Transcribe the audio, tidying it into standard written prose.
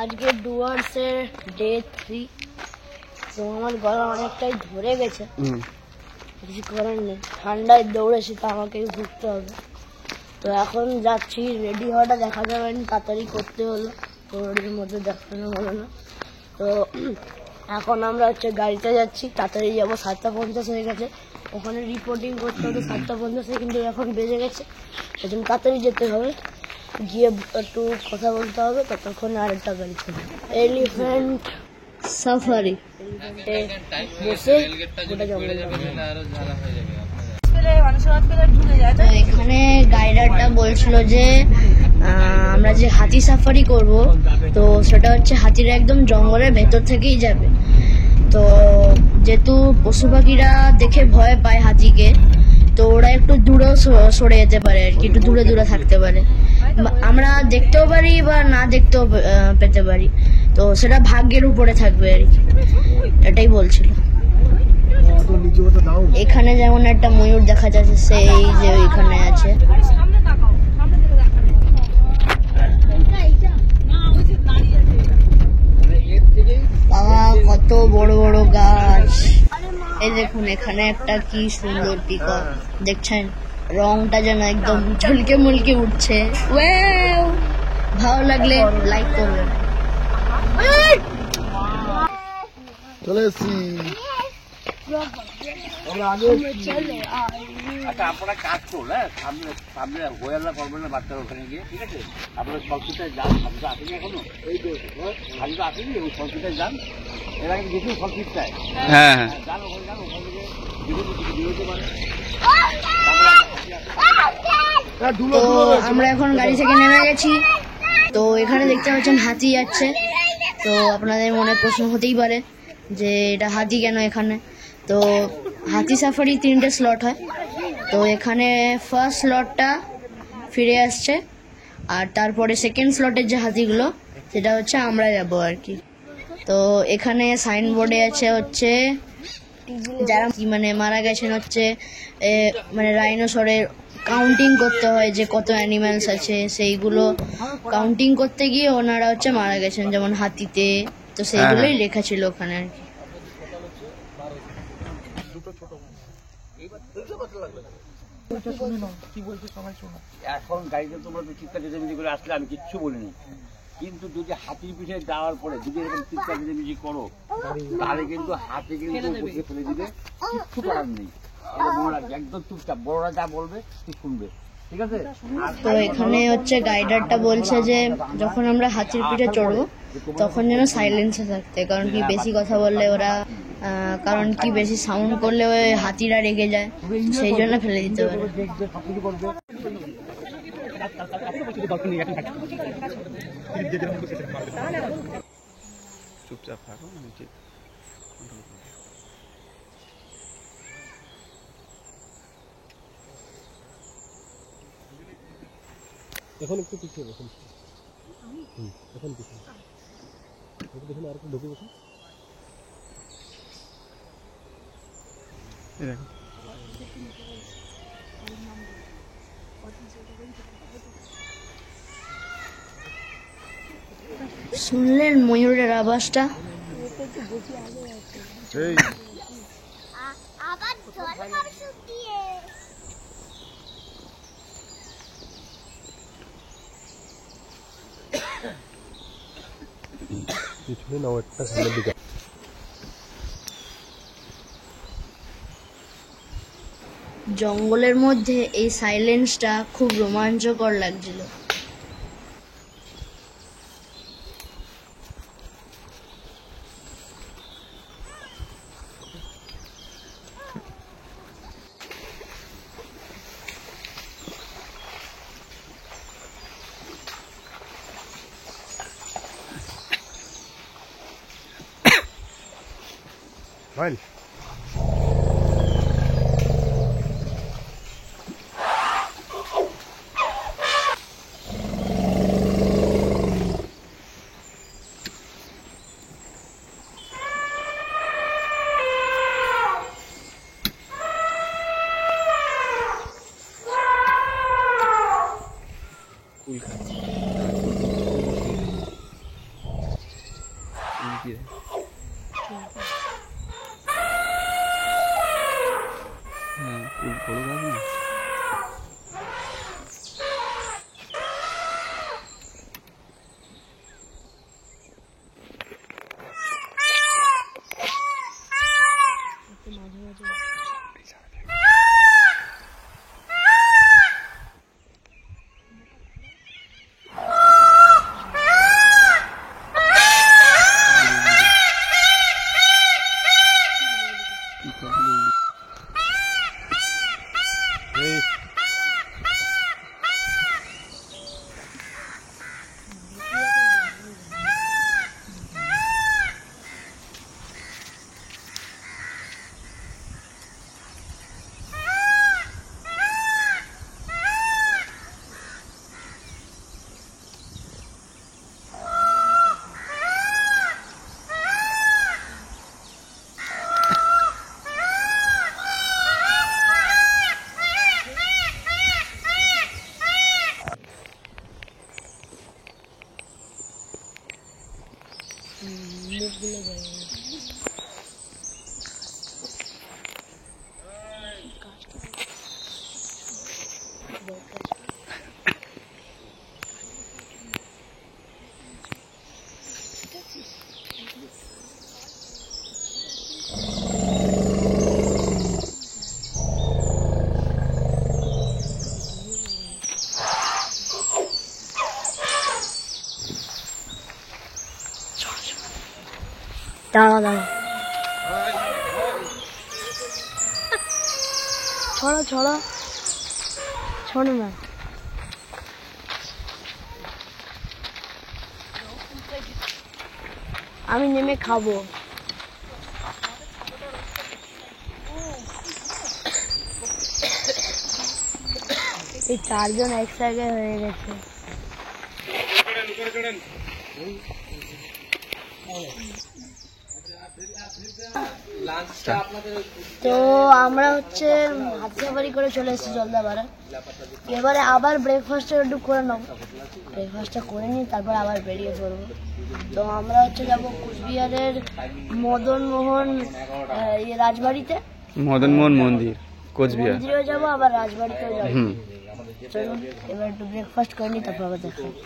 আজকে ডুয়ার্সের ডে 3। তো আমার গলা অনেকটাই ধরে গেছে, কিছু করার নেই, ঠান্ডায় দৌড়েছি তো আমাকেই ভুগতে হবে। তো এখন যাচ্ছি, রেডি হওয়াটা দেখা যাবে না, তাড়াতাড়ি করতে হলো, ওর মধ্যে দেখানো হলো না। তো এখন আমরা গাড়িতে যাচ্ছি, তাড়াতাড়ি যাবো, 7:50 হয়ে গেছে, ওখানে রিপোর্টিং করতে হতো 7:50, কিন্তু এখন বেজে গেছে, সেজন্য তাড়াতাড়ি যেতে হবে, গিয়ে একটু কথা বলতে হবে, ততক্ষণ আরেকটা গাড়ি চলবে, এলিফ্যান্ট সাফারি বসে গোটা জঙ্গল। এখানে গাইডারটা বলছিল যে আমরা যে হাতি সাফারি করব, তো সেটা হচ্ছে হাতিরা একদম জঙ্গলের ভেতর থেকেই যাবে। তো যেহেতু পশু পাখিরা দেখে ভয় পায় হাতিকে, তো ওরা একটু দূরেও সরে যেতে পারে আর কি, একটু দূরে দূরে থাকতে পারে, আমরা দেখতেও পারি বা না দেখতেও পেতে পারি, তো সেটা ভাগ্যের উপরে থাকবে আর কি, এটাই বলছিল। এখানে যেমন একটা ময়ূর দেখা যাচ্ছে, সেই যে ওইখানে আছে। বাবা কত বড় বড় গাছ, এই দেখুন এখানে একটা কি সুন্দর পিকক দেখছেন, রংটা যেন একদম ঝলকে মুলকে উঠছে। ভালো লাগলে লাইক করবেন। চলে এসছি। আচ্ছা আপনারা কাজ করুন, হ্যাঁ সামনে সামনে গোয়াল্লা করবেন না বাচ্চারা ওখানে গিয়ে, ঠিক আছে? আপনারা সবকিছুটায় যান, আমি তো আসেনি এখনো, আমি তো আসেনি, এবং সবকিছুটায় যান, এর আগে গেছি সবকিছুটায়, হ্যাঁ যান ওখানে, যান ওখান থেকে বেরোতে পারে। তো আমরা এখন গাড়ি থেকে নেমে গেছি, তো এখানে দেখতে পাচ্ছেন হাতি যাচ্ছে। তো আপনাদের মনে প্রশ্ন হতেই পারে যে এটা হাতি কেন এখানে। তো হাতি সাফারি 3টে স্লট হয়, তো এখানে ফার্স্ট স্লটটা ফিরে আসছে, আর তারপরে সেকেন্ড স্লটের যে হাতিগুলো সেটা হচ্ছে আমরা যাব আর কি। তো এখানে সাইনবোর্ডে আছে হচ্ছে যারা মানে মারা গেছেন হচ্ছে মানে রাইনোসরের কাউন্টিং করতে হয় যে কত অ্যানিম্যালস আছে, সেইগুলো কাউন্টিং করতে গিয়ে ওনারা হচ্ছে মারা গেছেন, যেমন হাতিতে, তো সেইগুলোই লেখা ছিল ওখানে আর কি। এখন গাড়িতে তোমরা তো চিৎকার চেঁচামেচি করে আসলে আমি কিচ্ছু বলিনি, কিন্তু যদি হাতির পিঠে যাওয়ার পরে যদি এরকম চিৎকার চেঁচামেচি করো, তাহলে কিন্তু হাতি কিন্তু বসে ফেলে দিবে, কিচ্ছু করার নেই। এটা মনে রাখবে, একদম চুপচাপ, বড়রা যা বলবে তুই শুনবে, ঠিক আছে? তো এখানে হচ্ছে গাইডারটা বলছে যে যখন আমরা হাতির পিঠে চড়বো তখন যেন সাইলেন্সে থাকতে, কারণ কি বেশি কথা বললে ওরা, কারণ কি বেশি সাউন্ড করলে ওই হাতিরা রেগে যায়, সেই জন্য ফেলে দিতে পারে। চুপচাপ থাকো, ঠিক এখন একটু পিছিয়ে বসুন, এখন পিছিয়ে দেখুন, আর একটু ঢুকে বসুন। শুনলেন ময়ূরের আওয়াজটা? পিছনে নাও, একটা সামনের দিকে। জঙ্গলের মধ্যে এই সাইলেন্সটা খুব রোমাঞ্চকর লাগছিল। Fine. কুল খাচ্ছে। বড় গাছ না দাঁড়া দাঁড়া ছড়া ছড়া ছড়ে না আমি নেমে খাবো এই চারজন এক জায়গায় হয়ে গেছে তো আমরা হচ্ছে হাতিয়াবাড়ি করে চলে এসেছি জলদাপাড়া এবারে আবার ব্রেকফাস্টটা একটু করে নেবো ব্রেকফাস্টটা করে নিই তারপর আবার বেরিয়ে পড়বো তো আমরা হচ্ছে যাবো কুচবিহারের মদনমোহন রাজবাড়িতে মদনমোহন মন্দির কোচবিহার মন্দিরেও যাবো আবার রাজবাড়িতেও যাবো চলুন এবার একটু ব্রেকফাস্ট করে নিই তারপর আবার দেখা হচ্ছে